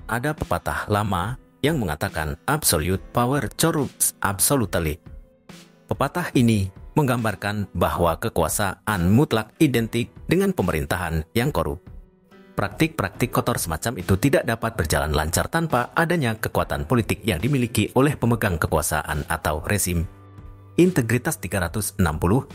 Ada pepatah lama yang mengatakan absolute power corrupts absolutely. Pepatah ini menggambarkan bahwa kekuasaan mutlak identik dengan pemerintahan yang korup. Praktik-praktik kotor semacam itu tidak dapat berjalan lancar tanpa adanya kekuatan politik yang dimiliki oleh pemegang kekuasaan atau rezim. Integritas 360,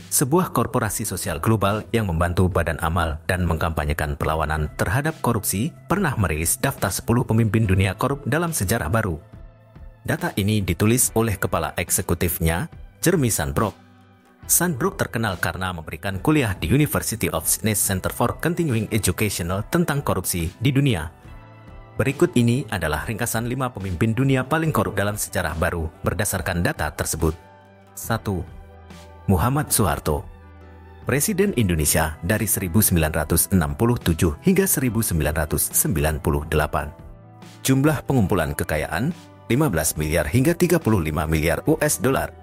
sebuah korporasi sosial global yang membantu Badan Amal dan mengkampanyekan perlawanan terhadap korupsi, pernah merilis daftar 10 pemimpin dunia korup dalam sejarah baru. Data ini ditulis oleh kepala eksekutifnya, Jeremy Sandbrook. Sandbrook terkenal karena memberikan kuliah di University of Sydney Center for Continuing Educational tentang korupsi di dunia. Berikut ini adalah ringkasan 5 pemimpin dunia paling korup dalam sejarah baru berdasarkan data tersebut. 1. Muhammad Soeharto, Presiden Indonesia dari 1967 hingga 1998. Jumlah pengumpulan kekayaan 15 miliar hingga 35 miliar US dollar.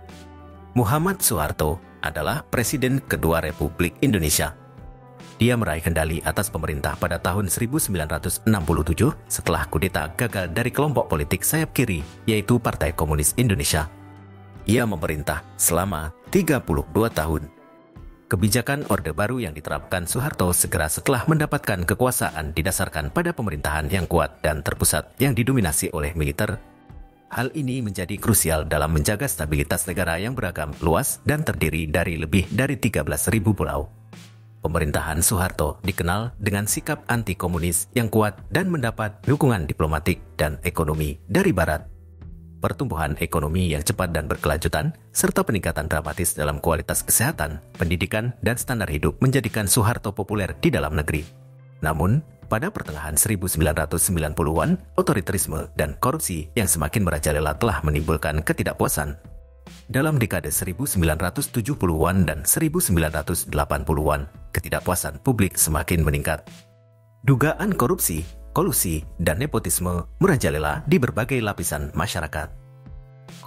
Muhammad Soeharto adalah Presiden kedua Republik Indonesia. Dia meraih kendali atas pemerintah pada tahun 1967 setelah kudeta gagal dari kelompok politik sayap kiri, yaitu Partai Komunis Indonesia. Ia memerintah selama 32 tahun. Kebijakan Orde Baru yang diterapkan Soeharto segera setelah mendapatkan kekuasaan didasarkan pada pemerintahan yang kuat dan terpusat yang didominasi oleh militer. Hal ini menjadi krusial dalam menjaga stabilitas negara yang beragam luas dan terdiri dari lebih dari 13.000 pulau. Pemerintahan Soeharto dikenal dengan sikap anti-komunis yang kuat dan mendapat dukungan diplomatik dan ekonomi dari Barat. Pertumbuhan ekonomi yang cepat dan berkelanjutan, serta peningkatan dramatis dalam kualitas kesehatan, pendidikan, dan standar hidup menjadikan Soeharto populer di dalam negeri. Namun, pada pertengahan 1990-an, otoritarisme dan korupsi yang semakin merajalela telah menimbulkan ketidakpuasan. Dalam dekade 1970-an dan 1980-an, ketidakpuasan publik semakin meningkat. Dugaan korupsi, kolusi, dan nepotisme merajalela di berbagai lapisan masyarakat.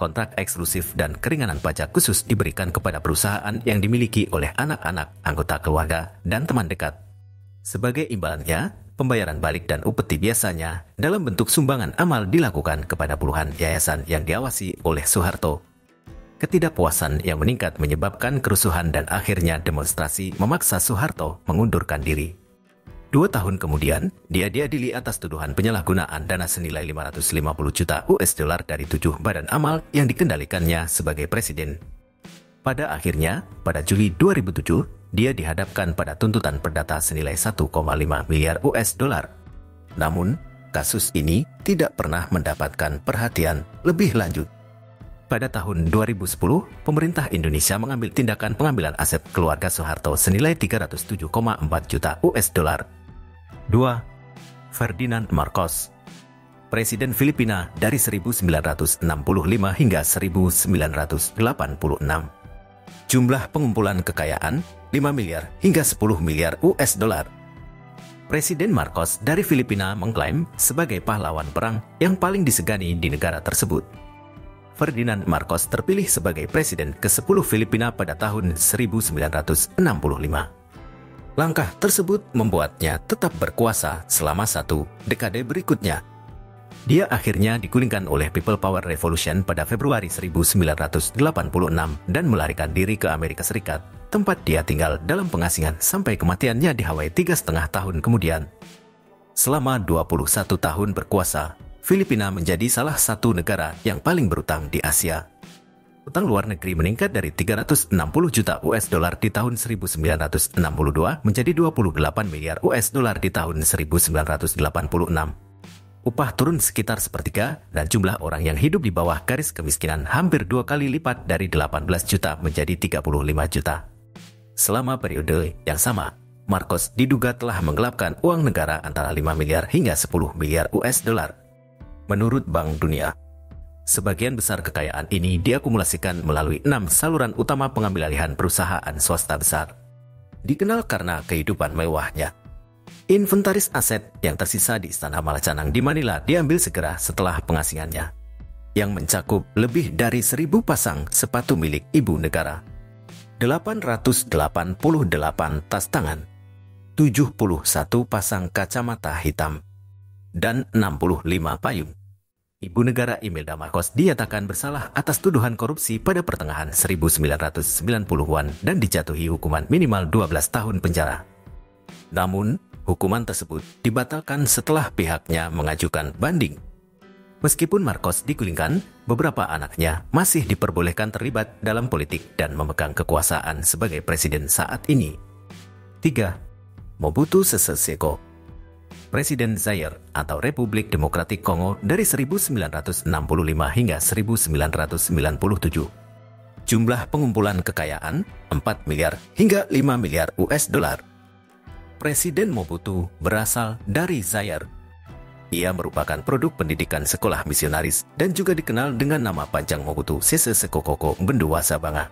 Kontrak eksklusif dan keringanan pajak khusus diberikan kepada perusahaan yang dimiliki oleh anak-anak, anggota keluarga, dan teman dekat. Sebagai imbalannya, pembayaran balik dan upeti biasanya dalam bentuk sumbangan amal dilakukan kepada puluhan yayasan yang diawasi oleh Soeharto. Ketidakpuasan yang meningkat menyebabkan kerusuhan dan akhirnya demonstrasi memaksa Soeharto mengundurkan diri. 2 tahun kemudian, dia diadili atas tuduhan penyalahgunaan dana senilai 550 juta US dollar dari 7 badan amal yang dikendalikannya sebagai presiden. Pada akhirnya, pada Juli 2007, dia dihadapkan pada tuntutan perdata senilai 1,5 miliar US dollar. Namun, kasus ini tidak pernah mendapatkan perhatian lebih lanjut. Pada tahun 2010, pemerintah Indonesia mengambil tindakan pengambilan aset keluarga Soeharto senilai 307,4 juta US dollar. 2. Ferdinand Marcos, Presiden Filipina dari 1965 hingga 1986. Jumlah pengumpulan kekayaan 5 miliar hingga 10 miliar US dollar. Presiden Marcos dari Filipina mengklaim sebagai pahlawan perang yang paling disegani di negara tersebut. Ferdinand Marcos terpilih sebagai presiden ke-10 Filipina pada tahun 1965. Langkah tersebut membuatnya tetap berkuasa selama 1 dekade berikutnya. Dia akhirnya digulingkan oleh People Power Revolution pada Februari 1986 dan melarikan diri ke Amerika Serikat, tempat dia tinggal dalam pengasingan sampai kematiannya di Hawaii 3,5 tahun kemudian. Selama 21 tahun berkuasa, Filipina menjadi salah satu negara yang paling berutang di Asia. Utang luar negeri meningkat dari 360 juta US dollar di tahun 1962 menjadi 28 miliar US dollar di tahun 1986. Upah turun sekitar sepertiga dan jumlah orang yang hidup di bawah garis kemiskinan hampir 2 kali lipat dari 18 juta menjadi 35 juta. Selama periode yang sama, Marcos diduga telah menggelapkan uang negara antara 5 miliar hingga 10 miliar US dollar. Menurut Bank Dunia, sebagian besar kekayaan ini diakumulasikan melalui 6 saluran utama pengambil alihan perusahaan swasta besar. Dikenal karena kehidupan mewahnya. Inventaris aset yang tersisa di Istana Malacanang di Manila diambil segera setelah pengasingannya, yang mencakup lebih dari 1.000 pasang sepatu milik ibu negara, 888 tas tangan, 71 pasang kacamata hitam, dan 65 payung. Ibu negara Imelda Marcos dinyatakan bersalah atas tuduhan korupsi pada pertengahan 1990-an dan dijatuhi hukuman minimal 12 tahun penjara. Namun, hukuman tersebut dibatalkan setelah pihaknya mengajukan banding. Meskipun Marcos digulingkan, beberapa anaknya masih diperbolehkan terlibat dalam politik dan memegang kekuasaan sebagai presiden saat ini. 3. Mobutu Sese Seko, Presiden Zaire atau Republik Demokratik Kongo dari 1965 hingga 1997. Jumlah pengumpulan kekayaan 4 miliar hingga 5 miliar US dollar. Presiden Mobutu berasal dari Zaire. Ia merupakan produk pendidikan sekolah misionaris dan juga dikenal dengan nama panjang Mobutu Sese Seko Koko Mbendua Sabanga.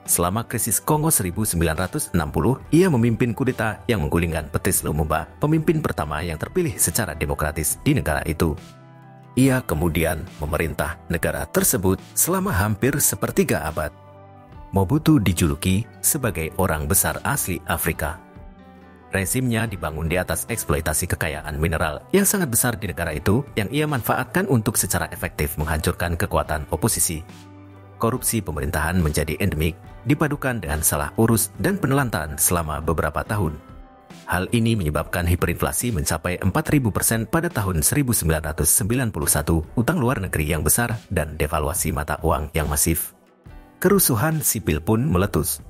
Selama krisis Kongo 1960, ia memimpin kudeta yang menggulingkan Patrice Lumumba, pemimpin pertama yang terpilih secara demokratis di negara itu. Ia kemudian memerintah negara tersebut selama hampir sepertiga abad. Mobutu dijuluki sebagai orang besar asli Afrika. Rezimnya dibangun di atas eksploitasi kekayaan mineral yang sangat besar di negara itu yang ia manfaatkan untuk secara efektif menghancurkan kekuatan oposisi. Korupsi pemerintahan menjadi endemik, dipadukan dengan salah urus dan penelantaran selama beberapa tahun. Hal ini menyebabkan hiperinflasi mencapai 4.000% pada tahun 1991, utang luar negeri yang besar, dan devaluasi mata uang yang masif. Kerusuhan sipil pun meletus.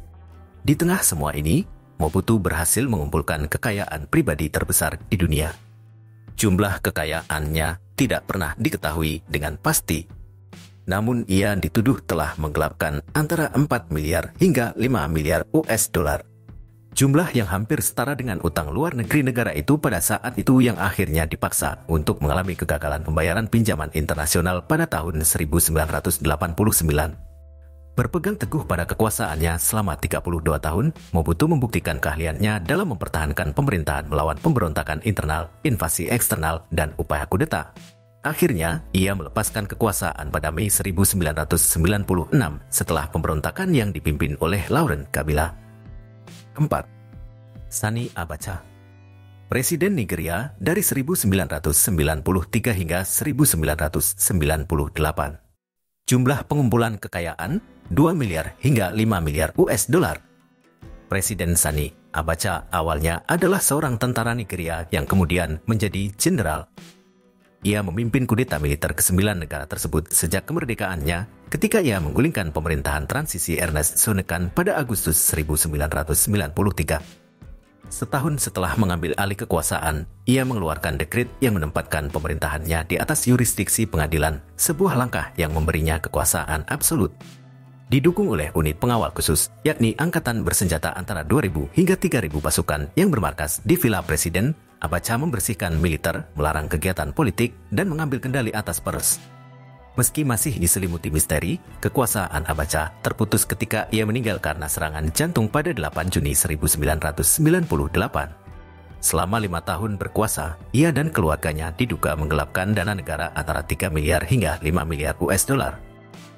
Di tengah semua ini, Mobutu berhasil mengumpulkan kekayaan pribadi terbesar di dunia. Jumlah kekayaannya tidak pernah diketahui dengan pasti. Namun ia dituduh telah menggelapkan antara 4 miliar hingga 5 miliar US dollar. Jumlah yang hampir setara dengan utang luar negeri negara itu pada saat itu yang akhirnya dipaksa untuk mengalami kegagalan pembayaran pinjaman internasional pada tahun 1989. Berpegang teguh pada kekuasaannya selama 32 tahun, Mobutu membuktikan keahliannya dalam mempertahankan pemerintahan melawan pemberontakan internal, invasi eksternal, dan upaya kudeta. Akhirnya, ia melepaskan kekuasaan pada Mei 1996 setelah pemberontakan yang dipimpin oleh Laurent Kabila. 4. Sani Abacha, Presiden Nigeria dari 1993 hingga 1998. Jumlah pengumpulan kekayaan 2 miliar hingga 5 miliar US dollar. Presiden Sani Abacha awalnya adalah seorang tentara Nigeria yang kemudian menjadi jenderal. Ia memimpin kudeta militer ke-9 negara tersebut sejak kemerdekaannya ketika ia menggulingkan pemerintahan transisi Ernest Shonekan pada Agustus 1993. Setahun setelah mengambil alih kekuasaan, ia mengeluarkan dekret yang menempatkan pemerintahannya di atas yurisdiksi pengadilan, sebuah langkah yang memberinya kekuasaan absolut. Didukung oleh unit pengawal khusus, yakni angkatan bersenjata antara 2.000 hingga 3.000 pasukan yang bermarkas di Villa Presiden, Abacha membersihkan militer, melarang kegiatan politik, dan mengambil kendali atas pers. Meski masih diselimuti misteri, kekuasaan Abacha terputus ketika ia meninggal karena serangan jantung pada 8 Juni 1998. Selama 5 tahun berkuasa, ia dan keluarganya diduga menggelapkan dana negara antara 3 miliar hingga 5 miliar US dollar.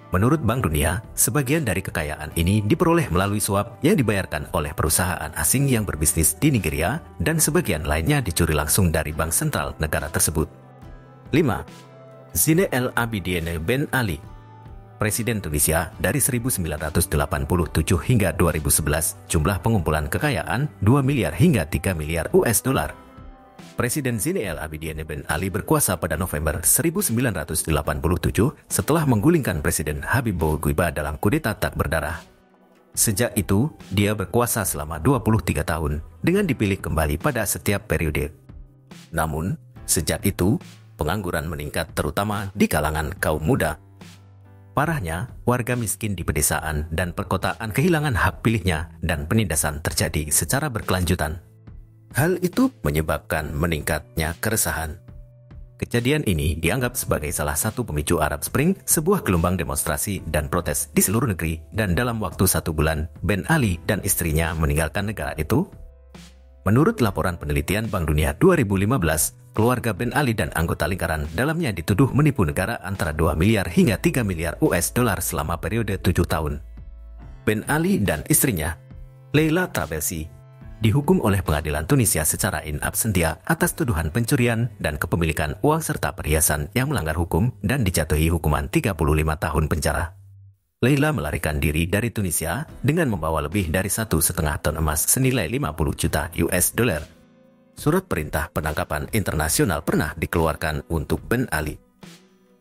Menurut Bank Dunia, sebagian dari kekayaan ini diperoleh melalui suap yang dibayarkan oleh perusahaan asing yang berbisnis di Nigeria dan sebagian lainnya dicuri langsung dari bank sentral negara tersebut. 5. Zine El Abidine Ben Ali, Presiden Tunisia dari 1987 hingga 2011, jumlah pengumpulan kekayaan 2 miliar hingga 3 miliar US dollar. Presiden Zine El Abidine Ben Ali berkuasa pada November 1987 setelah menggulingkan Presiden Habib Bourguiba dalam kudeta tak berdarah. Sejak itu, dia berkuasa selama 23 tahun dengan dipilih kembali pada setiap periode. Namun, sejak itu, pengangguran meningkat terutama di kalangan kaum muda. Parahnya, warga miskin di pedesaan dan perkotaan kehilangan hak pilihnya dan penindasan terjadi secara berkelanjutan. Hal itu menyebabkan meningkatnya keresahan. Kejadian ini dianggap sebagai salah satu pemicu Arab Spring, sebuah gelombang demonstrasi dan protes di seluruh negeri, dan dalam waktu 1 bulan, Ben Ali dan istrinya meninggalkan negara itu. Menurut laporan penelitian Bank Dunia 2015, keluarga Ben Ali dan anggota lingkaran dalamnya dituduh menipu negara antara 2 miliar hingga 3 miliar US dollar selama periode 7 tahun. Ben Ali dan istrinya, Leila Trabelsi, dihukum oleh pengadilan Tunisia secara in absentia atas tuduhan pencurian dan kepemilikan uang serta perhiasan yang melanggar hukum dan dijatuhi hukuman 35 tahun penjara. Leila melarikan diri dari Tunisia dengan membawa lebih dari 1,5 ton emas senilai 50 juta US dollar. Surat perintah penangkapan internasional pernah dikeluarkan untuk Ben Ali.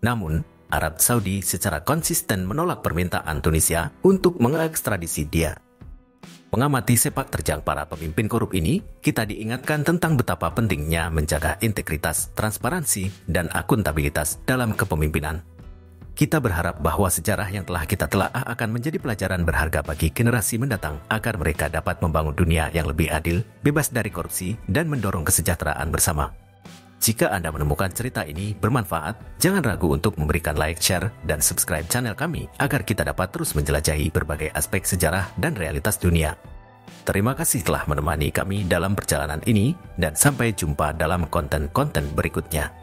Namun, Arab Saudi secara konsisten menolak permintaan Tunisia untuk mengekstradisi dia. Mengamati sepak terjang para pemimpin korup ini, kita diingatkan tentang betapa pentingnya menjaga integritas, transparansi, dan akuntabilitas dalam kepemimpinan. Kita berharap bahwa sejarah yang telah kita telaah akan menjadi pelajaran berharga bagi generasi mendatang agar mereka dapat membangun dunia yang lebih adil, bebas dari korupsi, dan mendorong kesejahteraan bersama. Jika Anda menemukan cerita ini bermanfaat, jangan ragu untuk memberikan like, share, dan subscribe channel kami agar kita dapat terus menjelajahi berbagai aspek sejarah dan realitas dunia. Terima kasih telah menemani kami dalam perjalanan ini, dan sampai jumpa dalam konten-konten berikutnya.